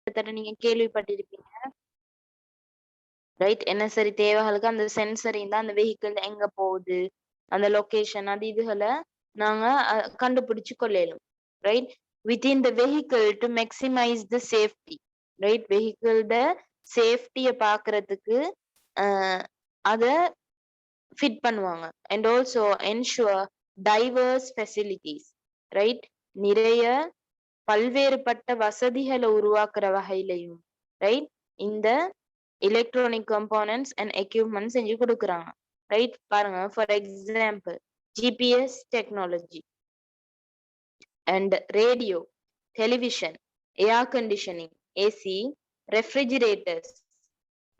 கிட்டத்தட்ட நீங்க கேள்விப்பட்டிருப்பீங்க. ரைட்? என்ன சரி தேவைகளுக்கு அந்த சென்சரிங் தான் அந்த வெஹிக்கிள் எங்க போகுது, அந்த லொகேஷன் அது இதுகள நாங்க கண்டுபிடிச்சு கொள்ளலும். Right? Within the vehicle to maximise the safety. Right? வெஹிக்கிள்ட சேஃப்டிய பாக்குறதுக்கு அத ஃபிட் பண்ணுவாங்க. And also ensure diverse facilities. Right? நிறைய பல்வேறுபட்ட வசதிகளை உருவாக்குற வகையிலையும் ரைட் இந்த எலக்ட்ரானிக் கம்போனன்ட்ஸ் அண்ட் எக்யூப்மெண்ட் செஞ்சு கொடுக்குறாங்க. ரைட்? பாருங்க, for example GPS technology and radio, television, air conditioning, AC, refrigerators.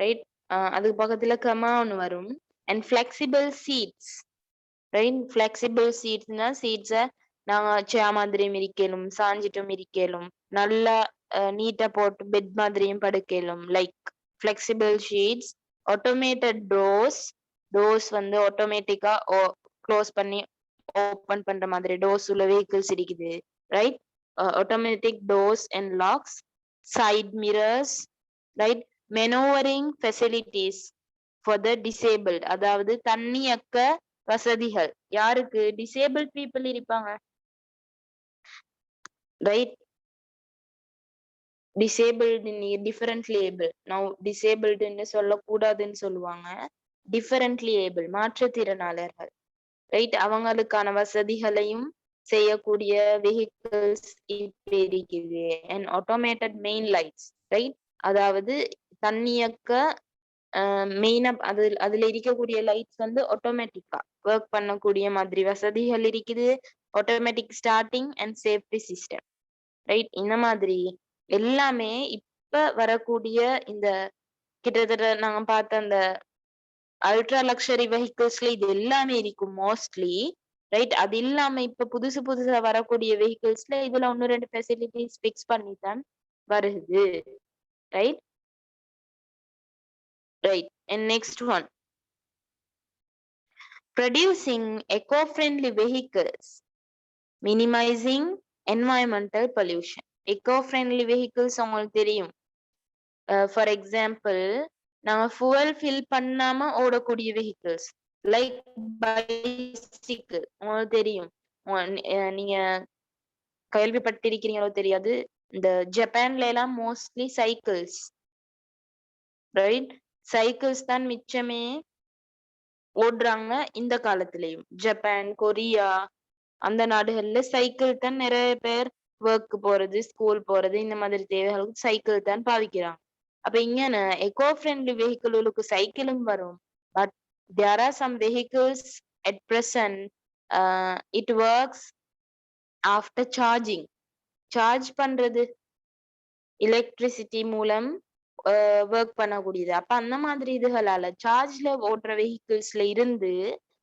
Right? அதுக்கு பக்கத்துல கமா ஒன்று வரும். And flexible seats. Right? Flexible சீட்ஸ்னா சீட்ஸை நாங்க சேர் மாதிரியும் இருக்கலும், சாஞ்சிட்டும் இருக்கலும், நல்லா நீட்டா போட்டு பெட் மாதிரியும் படுக்கலும். Like flexible sheets, automated doors. Doors வந்து ஆட்டோமேட்டிக்கா க்ளோஸ் பண்ணி ஓபன் பண்ற மாதிரி டோர்ஸ் உள்ள வெஹிக்கிள்ஸ் இருக்குது. Right? Automatic doors and locks, side mirrors. Right? Manoeuvring facilities for the disabled. அதாவது தன்னியக்க வசதிகள் யாருக்கு? டிசேபிள் பீப்புள் இருப்பாங்க. Right? Disabled differently able. Now டிசேபிள்டுன்னு சொல்லக்கூடாதுன்னு சொல்லுவாங்க. டிஃபரண்ட்லி ஏபிள், மாற்றுத்திறனாளர்கள். ரைட்? அவங்களுக்கான வசதிகளையும் செய்யக்கூடிய வெஹிக்கிள்ஸ் இப்ப இருக்குது. And automated main lights. Right? அதாவது தன்னியக்க மெயினா அதுல இருக்கக்கூடிய லைட்ஸ் வந்து ஆட்டோமேட்டிக்கா ஒர்க் பண்ணக்கூடிய மாதிரி வசதிகள் இருக்குது. Automatic starting and safety system. Right? இந்த மாதிரி எல்லாமே இப்ப வரக்கூடிய இந்த கிட்டத்தட்ட நாங்க பார்த்த அந்த அல்ட்ரா லக்ஸரி வெஹிக்கிள்ஸ்ல இது எல்லாமே இருக்கும் மோஸ்ட்லி. ரைட்? அது இல்லாம இப்ப புதுசா வரக்கூடிய வெஹிக்கிள்ஸ்ல இதுல 1-2 ஃபெசிலிட்டிஸ் ஃபிக்ஸ் பண்ணி தான் வருது. Right? Right. And next one, producing eco-friendly vehicles, minimizing environmental pollution. Eco-friendly vehicles உங்களுக்கு தெரியும். ஃபார் எக்ஸாம்பிள் நாங்க fuel fill பண்ணாம ஓடக்கூடிய வெஹிக்கிள்ஸ் லைக் பைசிக்கிள் உங்களுக்கு தெரியும். நீங்க கேள்விப்பட்டிருக்கிறீங்களோ தெரியாது. இந்த ஜப்பான்ல எல்லாம் மோஸ்ட்லி சைக்கிள்ஸ். ரைட்? சைக்கிள்ஸ் தான் மிச்சமே ஓடுறாங்க இந்த காலத்திலயும். ஜப்பான், கொரியா அந்த நாடுகள்ல சைக்கிள் தான் நிறைய பேர் ஒர்க் போறது, ஸ்கூல் போறது, இந்த மாதிரி தேவைகளுக்கு சைக்கிள் தான் பாவிக்கிறாங்க. அப்ப இங்க எக்கோ ஃப்ரெண்ட்லி வெஹிக்கிளுக்கு சைக்கிளும் வரும். But there are some vehicles at present it works after charging. Charge பண்றது எலக்ட்ரிசிட்டி மூலம் ஒர்க் பண்ணக்கூடியது. அப்ப அந்த மாதிரி இதுகளால சார்ஜ்ல ஓடுற வெஹிக்கிள்ஸ்ல இருந்து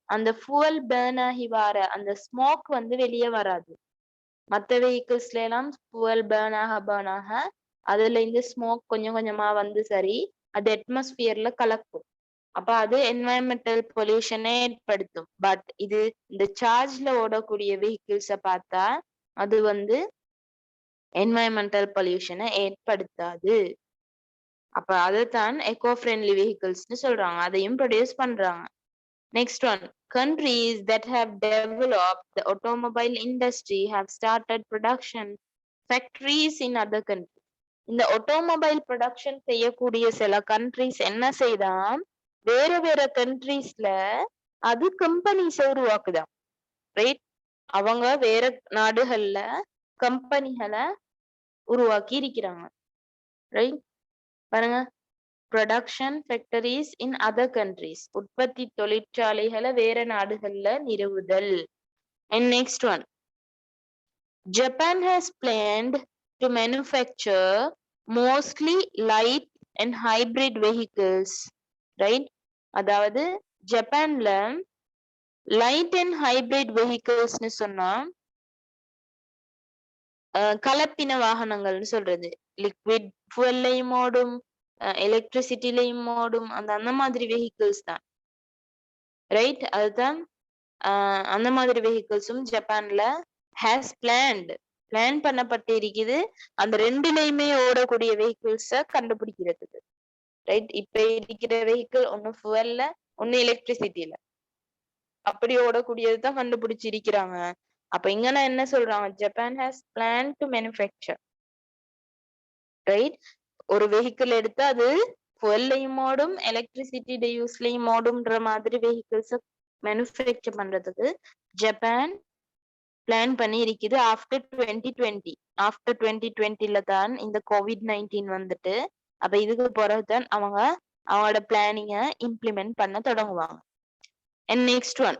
அந்த fuel burn ஆகி வர அந்த ஸ்மோக் வந்து வெளியே வராது. மத்த வெஹிக்கிள்ஸ்ல எல்லாம் fuel burn ஆக அதுல இருந்து ஸ்மோக் கொஞ்சம் கொஞ்சமா வந்து சரி அது அட்மாஸ்பியர்ல கலக்கும். அப்ப அது என்வாயன்மெண்டல் பொல்யூஷனை ஏற்படுத்தும். பட் இது இந்த சார்ஜ்ல ஓடக்கூடிய வெஹிக்கிள்ஸ பார்த்தா அது வந்து என்வாயன்மெண்டல் பொல்யூஷனை ஏற்படுத்தாது. அப்ப அதைத்தான் எக்கோ ஃப்ரெண்ட்லி வெஹிக்கிள்ஸ்னு சொல்றாங்க. அதையும் ப்ரொடியூஸ் பண்றாங்க. Next one, countries that have developed the automobile industry have started production factories in other countries. இந்த ஆட்டோமொபைல் ப்ரொடக்ஷன் செய்யக்கூடிய சில கண்ட்ரிஸ் என்ன செய்தான், வேற கண்ட்ரீஸ்ல அது கம்பெனிஸ் உருவாக்குதான். ரைட்? அவங்க வேற நாடுகள்ல கம்பெனிகளை உருவாக்கி இருக்கிறாங்க. ரைட்? பாருங்க, production factories in other countries, உற்பத்தி தொழிற்சாலைகளை வேற நாடுகள்ல நிறுவுதல். And next one, Japan has plant to manufacture mostly light and hybrid vehicles. Right? அதாவது ஜப்பான்ல லைட் அண்ட் ஹைபிரிட் வெஹிக்கிள்ஸ்னு சொன்னா கலப்பின வாகனங்கள்னு சொல்றது. லிக்விட் fuelலையும் ஓடும், எலக்ட்ரிசிட்டிலையும் ஓடும், அந்த மாதிரி வெஹிக்கிள்ஸ் தான். ரைட்? அதுதான் அந்த மாதிரி வெஹிக்கிள்ஸும் ஜப்பான்ல ஹேஸ் பிளான்ட் பிளான் பண்ணப்பட்டு இருக்குது அந்த ரெண்டுலயுமே ஓடக்கூடிய வெஹிக்கிள்ஸ கண்டுபிடிக்கிறதுக்கு. ரைட்? இப்ப இருக்கிற வெஹிக்கிள் ஒண்ணு fuelல, ஒண்ணு எலக்ட்ரிசிட்டில. அப்படி ஓடக்கூடியதுதான் கண்டுபிடிச்சிருக்கிறாங்க. அப்ப இங்க நான் என்ன சொல்றாங்க? Japan has planned to manufacture. Right? ஒரு வெஹிக்கிள் எடுத்தா அது fuelலையும் ஓடும், எலக்ட்ரிசிட்டி யூஸ்லயும் ஓடும்ன்ற மாதிரி வெஹிக்கிள்ஸ மேனுஃபேக்சர் பண்றதுக்கு ஜப்பான் பிளான் பண்ணி இருக்குது ஆஃப்டர் 2020. ஆஃப்டர் 2020ல தான் இந்த COVID-19 வந்துட்டு, அப்ப இதுக்கு பிறகுதான் அவங்க அவங்களோட பிளானிங்க இம்ப்ளிமெண்ட் பண்ண தொடங்குவாங்க. And next one.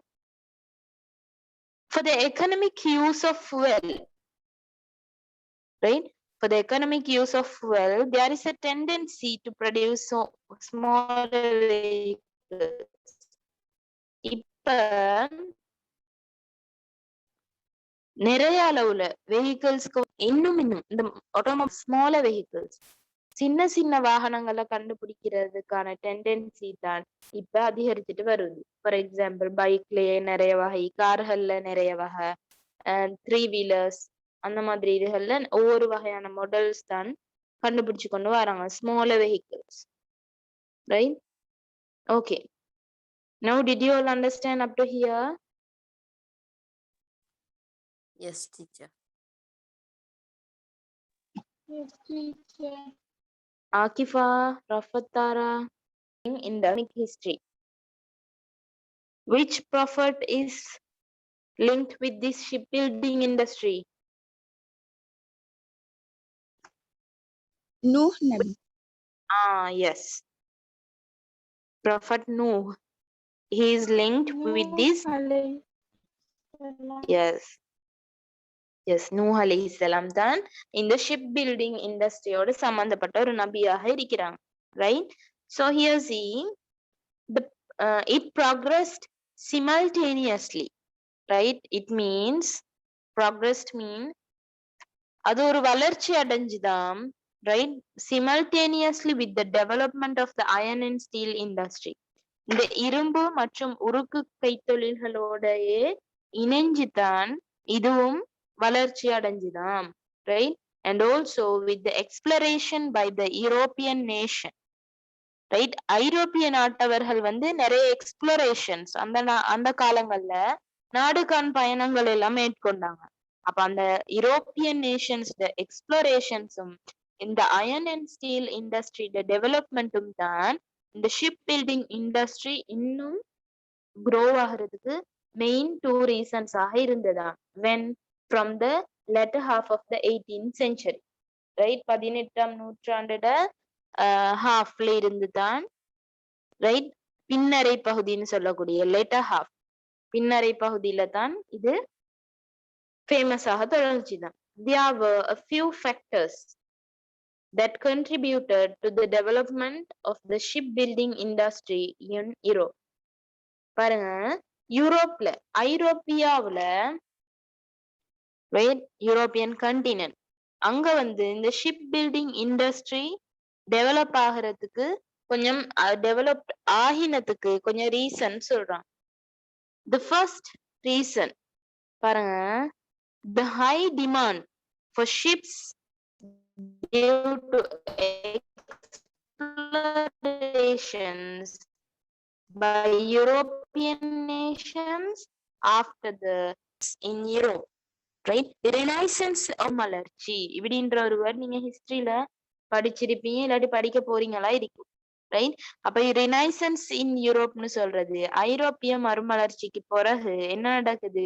For the economic use of fuel, right? For the economic use of fuel, there is a tendency to produce smaller vehicles. இப்ப நிறைய அளவுல வெஹிக்கிள்ஸ்க்கு இன்னும் இந்த ஆட்டோமொபைல் ஸ்மாலர் வெஹிக்கிள்ஸ் சின்ன சின்ன வாகனங்களை கண்டுபிடிக்கிறதுக்கான டெண்டன்சி தான் இப்ப அதிகரிச்சுட்டு வருது. ஃபார் எக்ஸாம்பிள் பைக்லயே நிறைய வகை, கார்கள்ல நிறைய வகை, 3 வீலர்ஸ், அந்த மாதிரி இதுகள்ல ஒவ்வொரு வகையான மாடல்ஸ் தான் கண்டுபிடிச்சு கொண்டு வராங்க, smaller vehicles. Right? Okay. Now did you all understand up to here? Yes, teacher. Yes, teacher. Akifa, Rafatara, in the history. Which prophet is linked with this shipbuilding industry? Nuh Nabi. Yes. Prophet Nuh. He is linked with this. Yes. Yes, Nuh alayhi salam தான் இந்த shipbuilding industry-யோட சம்பந்தப்பட்ட ஒரு நபியாக இருக்கிறாங்க. Right? So here see, it progressed simultaneously. Right? It means, progressed mean, அது ஒரு வளர்ச்சி அடைஞ்சுதான். Right? Simultaneously with the development of the iron and steel industry. இந்த இரும்பு மற்றும் உருக்கு கைத்தொழில்களோடயே இணைஞ்சுதான் இதுவும் வளர்ச்சி அடைஞ்சுதான். Right? And also with the exploration by the European nation. Right? ஐரோப்பிய நாட்டவர்கள் நிறைய எக்ஸ்ப்ளோரேஷன்ஸ் அந்த காலங்கள்ல நாடுகாண் பயணங்கள் எல்லாம் மேற்கொண்டாங்க. அப்ப அந்த யூரோப்பியன் நேஷன்ஸ் எக்ஸ்ப்ளோரேஷன்ஸும் இந்த அயர்ன் அண்ட் ஸ்டீல் இண்டஸ்ட்ரி டெவலப்மெண்ட்டும் தான் இந்த ஷிப் பில்டிங் இண்டஸ்ட்ரி இன்னும் க்ரோ ஆகிறதுக்கு மெயின் 2 ரீசன்ஸாக இருந்ததாம். When from the later half of the 18th century. Right? 18ஆம் நூற்றாண்டோட ஹாஃப்ல இருந்து தான், ரைட், பின்னரை பகுதின்னு சொல்லக்கூடிய லேட்டர் ஹாஃப், பின்னரை பகுதியில தான் இது ஃபேமஸாக தொடர்ந்துச்சுதான். There were a few factors that contributed to the development of the shipbuilding industry in Europe. பாருங்க, யூரோப்ல, ஐரோப்பியாவுல, ரைட், யூரோப்பியன் கண்டினென்ட், அங்க இந்த ஷிப் பில்டிங் இண்டஸ்ட்ரி டெவலப் ஆகிறதுக்கு கொஞ்சம் டெவலப் ஆகினதுக்கு கொஞ்சம் ரீசன் சொல்றான். The first reason, பாருங்க, the high demand for ships due to explorations by European nations after the in Europe. Right? Renaissance மலர்ச்சி இப்படின்ற ஒரு வேர்ட் நீங்க ஹிஸ்டரியில படிச்சிருப்பீங்க, இல்லாட்டி படிக்க போறீங்களா இருக்கும். ரைட்? அப்ப ரினைசன்ஸ் இன் யூரோப்னு சொல்றது ஐரோப்பிய மறுமலர்ச்சிக்கு பிறகு என்ன நடக்குது?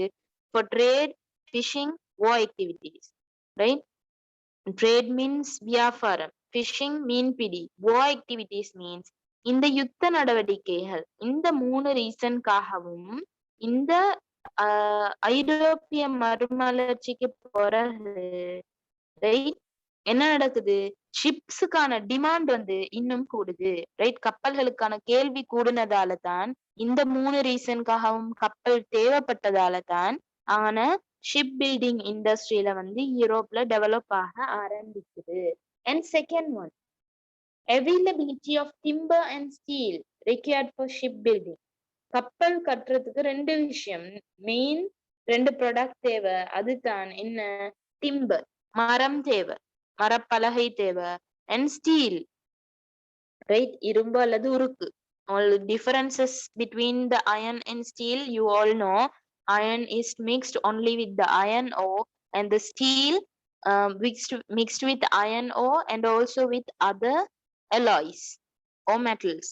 For trade, fishing, war activities. Right? Trade means வியாபாரம், fishing மீன்பிடி, war activities means இந்த யுத்த நடவடிக்கைகள். இந்த 3 ரீசன்காகவும் இந்த ஐரோப்பிய மறுமலர்ச்சிக்கு பிறகு என்ன நடக்குது? ஷிப்ஸுக்கான டிமாண்ட் இன்னும் கூடுது. ரைட்? கப்பல்களுக்கான கேள்வி கூடுனதால தான், இந்த 3 ரீசன்காகவும் கப்பல் தேவைப்பட்டதால தான் ஆன ஷிப் பில்டிங் இண்டஸ்ட்ரியில யூரோப்ல டெவலப் ஆக ஆரம்பிக்குது. And second one, availability of timber and steel required for shipbuilding. கப்பல் கட்டுறதுக்கு 2 விஷயம், மெயின் 2 ப்ராடக்ட் தேவை. அதுதான் என்ன? timber, மரம் தேவை, மரப்பலகை தேவை, and steel, right? இரும்பு அல்லது உருக்கு. All differences between the iron and steel, you all know. Iron is mixed only with the iron ore, and the steel mixed with iron ore and also with other alloys or metals.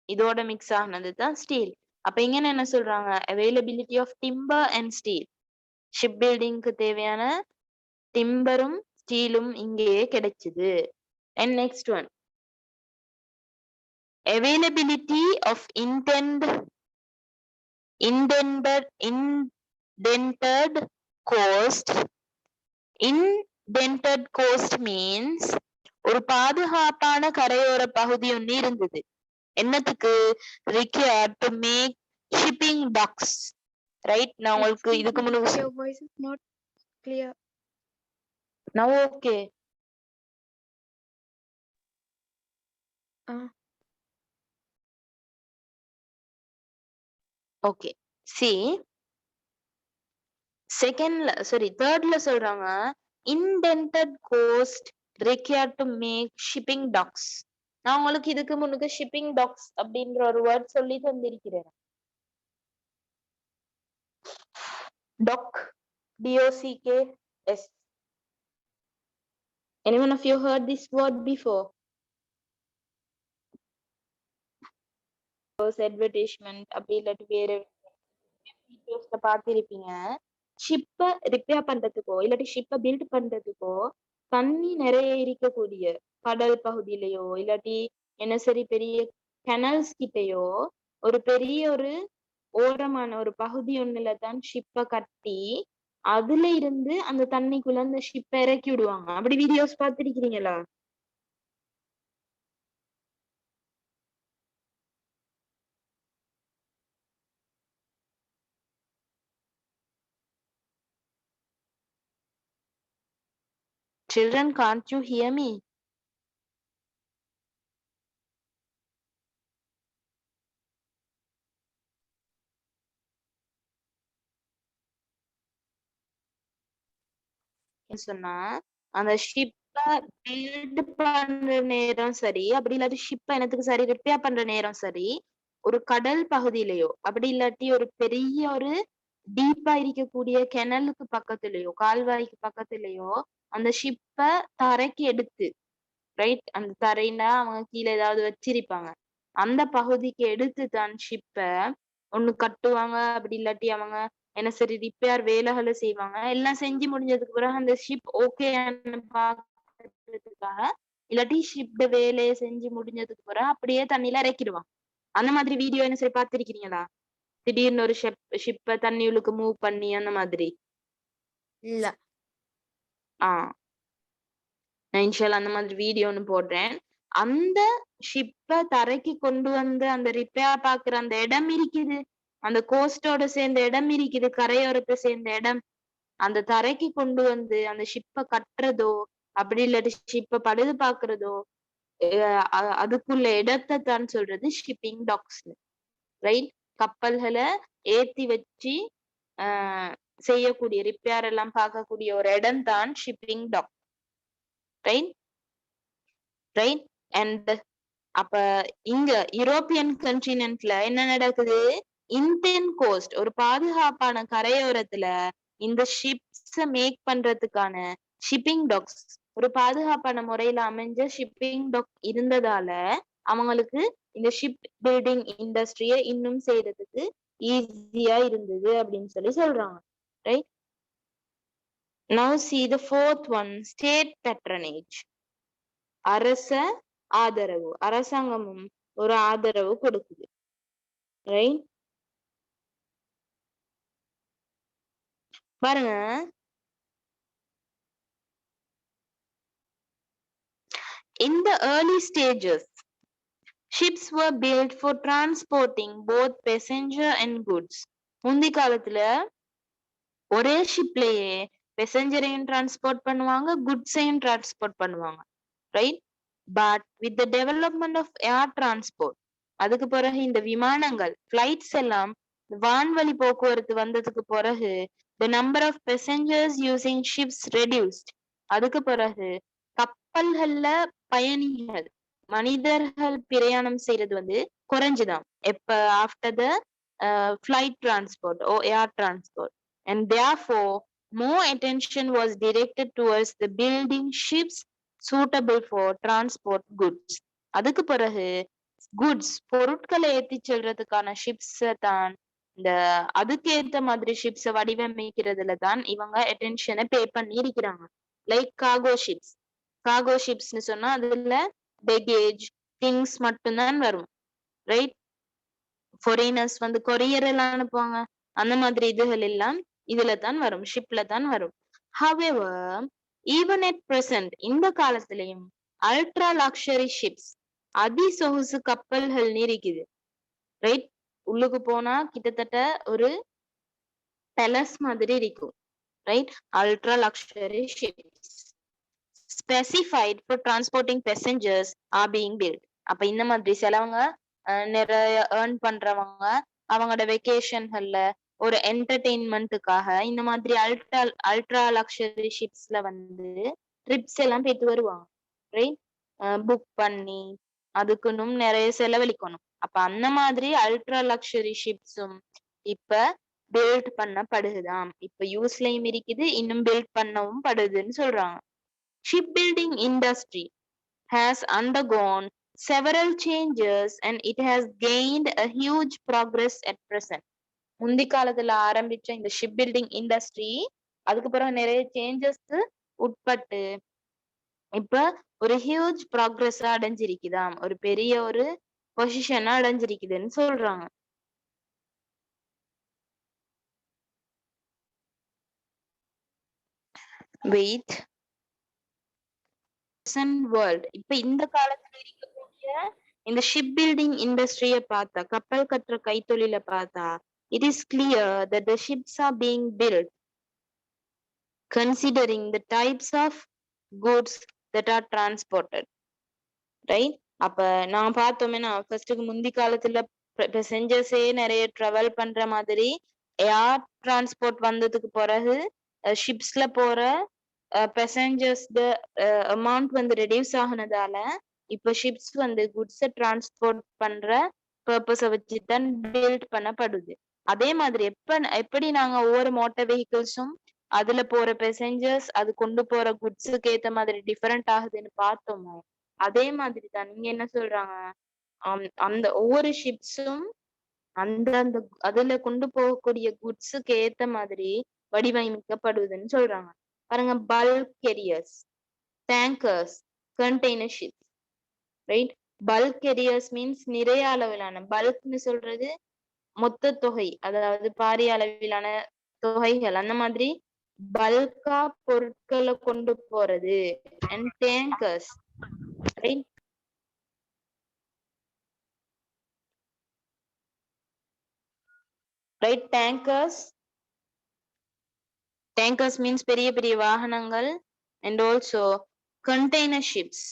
இதோட mix ஆனது தான் steel. அப்ப இங்க என்ன சொல்றாங்க? availability of timber and steel. Ship பில்டிங்க்கு தேவையான டிம்பரும் ஸ்டீலும் இங்கேயே கிடைச்சது. And next one, availability of indented coast. Indented coast means ஒரு பாதுகாப்பான கரையோர பகுதி ஒன்று இருந்தது. என்னத்துக்கு? required to make shipping docks, right? நான் உங்களுக்கு இதுக்கு முன்னாடி Your voice is not clear. now okay. Okay, see, third ல சொல்றாங்க indented coast required to make shipping docks. நான் உங்களுக்கு இதுக்கு முன்னுக்கு shipping docks அப்படின்ற ஒரு வேர்ட் சொல்லி தந்திருக்கிறேன். dock, DOCKS. Anyone of you heard this word before? advertisement அப்படி இல்லாட்டி வேற வீடியோஸ்ல பார்த்திருப்பீங்க. ஷிப்பை ரிப்பேர் பண்றதுக்கோ இல்லாட்டி ஷிப்பை பில்ட் பண்றதுக்கோ தண்ணி நிறைய இருக்கக்கூடிய கடல் பகுதியிலயோ இல்லாட்டி என்ன சரி பெரிய கெனல்ஸ் கிட்டயோ ஒரு பெரிய ஒரு ஓரமான ஒரு பகுதி ஒண்ணுல தான் ஷிப்பை கட்டி அதுல இருந்து அந்த தண்ணிக்குள்ள அந்த ஷிப்பை இறக்கி விடுவாங்க. அப்படி videos பார்த்திருக்கிறீங்களா? Children, can't you hear me? சொன்னா அந்த ஷிப்பை பில்ட் பண்ற நேரம் சரி, அப்படி இல்லாட்டி ஷிப்பை என்னத்துக்கு சரி ரிப்பேர் பண்ற நேரம் சரி, ஒரு கடல் பகுதியிலயோ அப்படி இல்லாட்டி ஒரு பெரிய ஒரு டீப்பா இருக்கக்கூடிய கெனலுக்கு பக்கத்துலயோ கால்வாய்க்கு பக்கத்துலயோ அந்த ஷிப்பை தரைக்கு எடுத்து, ரைட், அந்த தரைன்னா அவங்க கீழே ஏதாவது வச்சிருப்பாங்க, அந்த பகுதிக்கு எடுத்து தான் ஷிப்பை ஒண்ணு கட்டுவாங்க. அப்படி இல்லாட்டி அவங்க என்ன சரி ரிப்பேர் வேலைகளை செய்வாங்க. எல்லாம் செஞ்சு முடிஞ்சதுக்கு பிறகு அந்த ஷிப் ஓகே பாக்குறதுக்காக இல்லாட்டி ஷிப் வேலையை செஞ்சு முடிஞ்சதுக்கு பிறகு அப்படியே தண்ணியில இறக்கிடுவாங்க. அந்த மாதிரி வீடியோ என்ன சரி பாத்திருக்கீங்களா? திடீர்னு ஒரு ஷிப்பை தண்ணியுளுக்கு மூவ் பண்ணி அந்த மாதிரி. இல்ல. நான் இன்ஷால்லா அந்த மாதிரி வீடியோன்னு போடுறேன். அந்த ஷிப்பை தரைக்கு கொண்டு வந்து அந்த ரிப்பேர் பாக்குற அந்த இடம் இருக்குது, அந்த கோஸ்டோட சேர்ந்த இடம் இருக்குது, கரையோரத்தை சேர்ந்த இடம், அந்த தரைக்கு கொண்டு வந்து அந்த ஷிப்பை கட்டுறதோ அப்படி இல்லாட்டி ஷிப்பை பழுது பாக்குறதோ அதுக்குள்ள இடத்தை தான் சொல்றது ஷிப்பிங் டாக்ஸ், ரைட்? கப்பல்களை ஏத்தி வச்சு செய்யக்கூடிய ரிப்பேர் எல்லாம் பார்க்கக்கூடிய ஒரு இடம் தான் shipping dock, right? Right. And அப்ப இங்க யூரோப்பியன் கண்டினென்ட்ல என்ன நடக்குது? இந்தியன் கோஸ்ட் ஒரு பாதுகாப்பான கரையோரத்துல இந்த ஷிப்ஸ் மேக் பண்றதுக்கான ஷிப்பிங் டாக்ஸ் ஒரு பாதுகாப்பான முறையில அமைஞ்ச ஷிப்பிங் டாக் இருந்ததால அவங்களுக்கு இந்த ஷிப் பில்டிங் இண்டஸ்ட்ரிய இன்னும் செய்யறதுக்கு ஈஸியா இருந்தது அப்படின்னு சொல்றாங்க, right? Now see the fourth one, state patronage. அரச ஆதரவு, அரசாங்கமும் ஒரு ஆதரவு கொடுக்குது, ரைட்? பாருங்க, in the early stages ships were built for transporting both passenger and goods. முந்தி காலத்துல ஒரே ஷிப்லயே பேசஞ்சரையும் டிரான்ஸ்போர்ட் பண்ணுவாங்க, குட்ஸையும் டிரான்ஸ்போர்ட் பண்ணுவாங்க, right? But with the development of air transport, அதுக்கு பிறகு இந்த விமானங்கள் ஃபிளைட்ஸ் எல்லாம் வான்வழி போக்குவரத்து வந்ததுக்கு பிறகு the number of passengers using ships reduced. அதுக்கு பிறகு கப்பல்கள்ல பயணிகள் மனிதர்கள் பிரயாணம் செய்யறது வந்து குறைஞ்சுதான் எப்ப after the flight transport or air transport, and therefore more attention was directed towards the building ships suitable for transport goods. அதுக்கு பிறகு goods பொருட்களை ஏத்தி செல்றதுக்கான ஷிப்ஸ் தான் இந்த அதுக்கு ஏத்த மாதிரி ஷிப்ஸ வடிவமைக்கிறதுல தான் இவங்க அட்டென்ஷனை பே பண்ணி இருக்கிறாங்க. லைக் கார்கோ ஷிப்ஸ்னு சொன்னா அதுல பேகேஜ் திங்ஸ் மட்டும்தான் வரும், ரைட்? ஃபாரினர்ஸ் வந்து கொரியர் எல்லாம் அனுப்புவாங்க, அந்த மாதிரி இதுகள் எல்லாம் இதுல தான் வரும், ஷிப்ல தான் வரும். However, even at present, இந்த காலத்திலையும் அல்ட்ரா லக்ஸரி ஷிப்ஸ் அதிசொகுசு கப்பல்கள் இருக்குது, ரைட்? உள்ளுக்கு போனா கிட்டத்தட்ட ஒரு பேலஸ் மாதிரி இருக்கும், right? Ultra luxury ships specified for transporting passengers are being built. அப்ப இந்த மாதிரி சிலவங்க நிறைய ஏர்ன் பண்றவங்க அவங்களோட வெக்கேஷன்கள்ல ஒரு என்டர்டெயின்மெண்ட்டுக்காக இந்த மாதிரி அல்ட்ரா லக்ஸரி ஷிப்ஸ்ல வந்து ட்ரிப்ஸ் எல்லாம் போயிட்டு வருவாங்க, ரைட்? புக் பண்ணி அதுக்குன்னும் நிறைய செலவழிக்கணும். அப்ப அந்த மாதிரி அல்ட்ரா லக்ஸரி ஷிப்ஸும் இப்ப பில்ட் பண்ணப்படுதுதான், இப்ப யூஸ்லயும் இருக்குது, இன்னும் பில்ட் பண்ணவும் படுதுன்னு சொல்றாங்க. Shipbuilding industry has undergone several changes and it has gained a huge progress at present. முந்தி காலத்துல ஆரம்பிச்ச இந்த ஷிப் பில்டிங் இண்டஸ்ட்ரி அதுக்கு பிறகு நிறைய சேஞ்சஸ்க்கு உட்பட்டு இப்ப ஒரு ஹியூஜ் ப்ராக்ரஸ் அடைஞ்சிருக்குதாம், ஒரு பெரிய ஒரு பொசிஷன் அடைஞ்சிருக்குதுன்னு சொல்றாங்க. வெயிட் வேர்ல்ட் இப்ப இந்த காலத்துல இருக்கக்கூடிய இந்த ஷிப் பில்டிங் இண்டஸ்ட்ரிய பார்த்தா, கப்பல் கட்டுற கைத்தொழில பார்த்தா, it is clear that the ships are being built considering the types of goods that are transported, right? அப்ப நான் பார்த்தோமேனா ஃபர்ஸ்ட்டுக்கு முந்தி காலத்துல பெசஞ்சர்ஸே நிறைய டிராவல் பண்ற மாதிரி ஏர் டிரான்ஸ்போர்ட் வந்ததுக்கு பிறகு ஷிப்ஸ்ல போற பெசஞ்சர்ஸ் அமௌண்ட் வந்து ரெடியூஸ் ஆகுனதால இப்ப ஷிப்ஸ் வந்து குட்ஸை டிரான்ஸ்போர்ட் பண்ற பர்பஸை வச்சு தான் பில்ட் பண்ணப்படுது. அதே மாதிரி எப்படி நாங்க ஒவ்வொரு மோட்டார் வெஹிக்கிள்ஸும் அதுல போற பெசஞ்சர்ஸ் அது கொண்டு போற குட்ஸுக்கு ஏத்த மாதிரி டிஃபரெண்ட் ஆகுதுன்னு பார்த்தோமோ, அதே மாதிரி தான் நீங்க என்ன சொல்றாங்க, அந்த ஒவ்வொரு ஷிப்ஸும் அந்த அந்த அதுல கொண்டு போகக்கூடிய குட்ஸுக்கு ஏத்த மாதிரி வடிவமைக்கப்படுதுன்னு சொல்றாங்க. பாருங்க, bulk carriers, tankers, container ships, right? Bulk carriers means நிறைய அளவிலான, பல்க்னு சொல்றது மொத்த தொகை, அதாவது பாரிய அளவிலான தொகைகள், அந்த மாதிரி பல்கா பொருட்களை கொண்டு போறது. And tankers, right? Right, tankers means பெரிய பெரிய வாகனங்கள். அண்ட் ஆல்சோ கண்டெய்னர் ஷிப்ஸ்,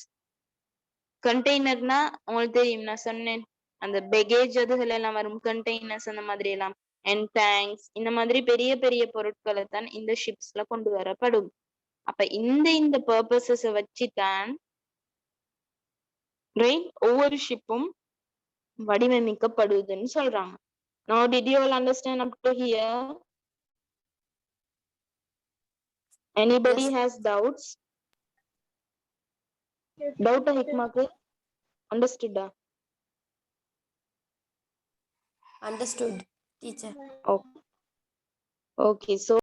கண்டெய்னர்னா உங்களுக்கு தெரியும், நான் சொன்னேன் அந்த பேகேஜ் அதுகள் எல்லாம் வரும், கண்டெய்னர்ஸ் அந்த மாதிரி எல்லாம். அண்ட் டேங்க்ஸ், இந்த மாதிரி பெரிய பெரிய பொருட்களை தான் இந்த ஷிப்ஸ்ல கொண்டு வரப்படும். அப்ப இந்த பர்பஸஸ வச்சுதான் ரைட் ஒவ்வொரு ஷிப்பும் வடிவமைக்கப்படுதுன்னு சொல்றாங்க. Now did you all understand up to here? Anybody has doubts? Doubt Hikmaku? Understood? Understood, teacher. Okay, so